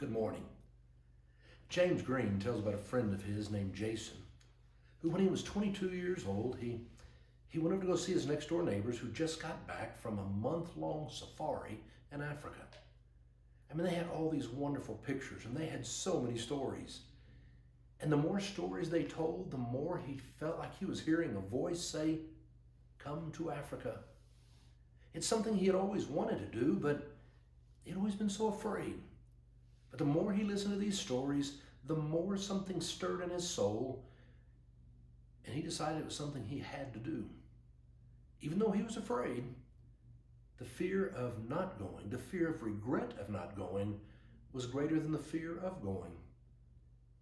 Good morning. James Green tells about a friend of his named Jason, who when he was 22 years old, he went over to go see his next door neighbors who just got back from a month-long safari in Africa. I mean, they had all these wonderful pictures and they had so many stories. And the more stories they told, the more he felt like he was hearing a voice say, "Come to Africa." It's something he had always wanted to do, but he'd always been so afraid. But the more he listened to these stories, the more something stirred in his soul, and he decided it was something he had to do. Even though he was afraid, the fear of not going, the fear of regret of not going, was greater than the fear of going.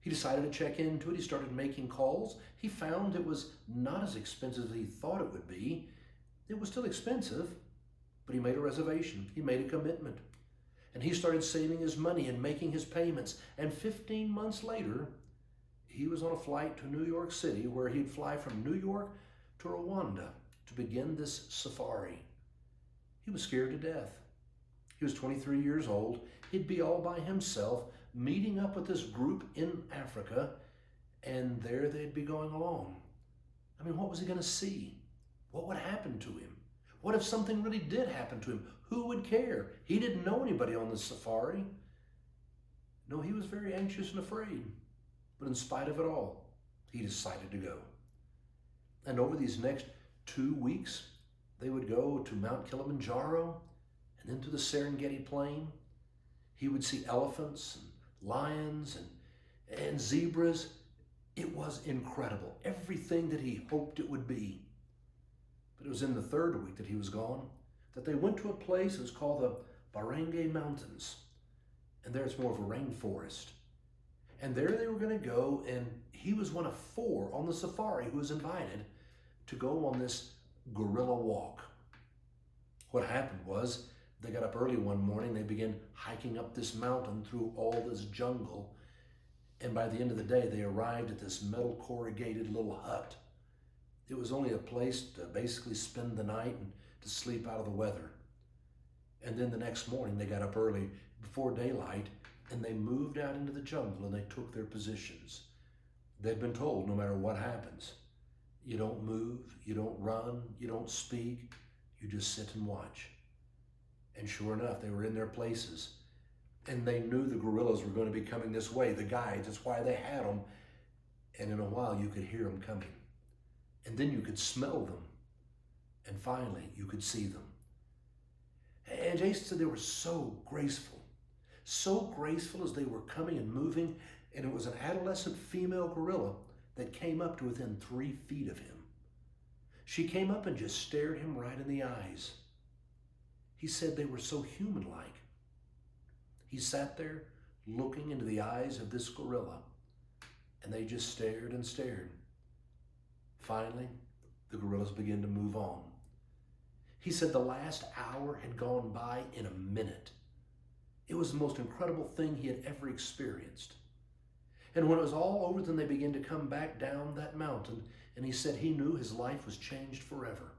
He decided to check into it. He started making calls. He found it was not as expensive as he thought it would be. It was still expensive, but he made a reservation. He made a commitment. And he started saving his money and making his payments. And 15 months later, he was on a flight to New York City where he'd fly from New York to Rwanda to begin this safari. He was scared to death. He was 23 years old. He'd be all by himself, meeting up with this group in Africa, and there they'd be going along. I mean, what was he going to see? What would happen to him? What if something really did happen to him? Who would care? He didn't know anybody on this safari. No, he was very anxious and afraid. But in spite of it all, he decided to go. And over these next 2 weeks, they would go to Mount Kilimanjaro and then to the Serengeti Plain. He would see elephants and lions and zebras. It was incredible. Everything that he hoped it would be. But it was in the third week that he was gone that they went to a place that was called the Barenge Mountains. And there it's more of a rainforest. And there they were going to go, and he was one of 4 on the safari who was invited to go on this gorilla walk. What happened was they got up early one morning, they began hiking up this mountain through all this jungle. And by the end of the day, they arrived at this metal corrugated little hut. It was only a place to basically spend the night and to sleep out of the weather. And then the next morning they got up early before daylight and they moved out into the jungle and they took their positions. They'd been told no matter what happens, you don't move, you don't run, you don't speak, you just sit and watch. And sure enough, they were in their places and they knew the gorillas were going to be coming this way, the guides, that's why they had them. And in a while you could hear them coming. And then you could smell them. And finally, you could see them. And Jason said they were so graceful as they were coming and moving. And it was an adolescent female gorilla that came up to within 3 feet of him. She came up and just stared him right in the eyes. He said they were so human-like. He sat there looking into the eyes of this gorilla, and they just stared and stared. Finally, the gorillas began to move on. He said the last hour had gone by in a minute. It was the most incredible thing he had ever experienced. And when it was all over, then they began to come back down that mountain, and he said he knew his life was changed forever.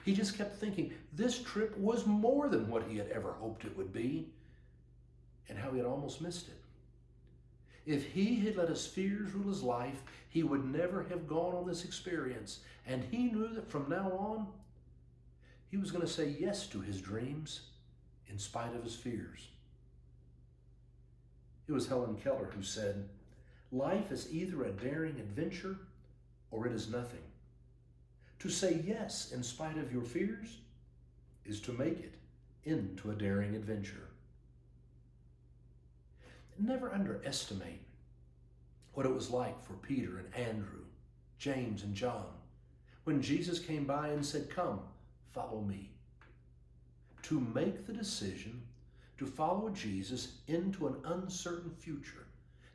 He just kept thinking this trip was more than what he had ever hoped it would be, and how he had almost missed it. If he had let his fears rule his life, he would never have gone on this experience. And he knew that from now on, he was going to say yes to his dreams in spite of his fears. It was Helen Keller who said, "Life is either a daring adventure or it is nothing. To say yes in spite of your fears is to make it into a daring adventure." Never underestimate what it was like for Peter and Andrew, James and John, when Jesus came by and said, "Come, follow me." To make the decision to follow Jesus into an uncertain future.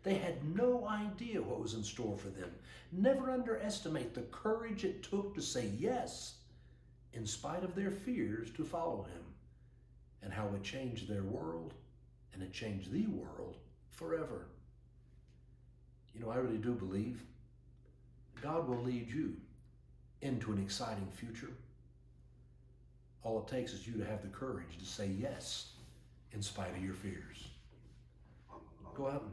They had no idea what was in store for them. Never underestimate the courage it took to say yes in spite of their fears to follow him, and how it changed their world, and it changed the world forever. You know, I really do believe God will lead you into an exciting future. All it takes is you to have the courage to say yes in spite of your fears. go out and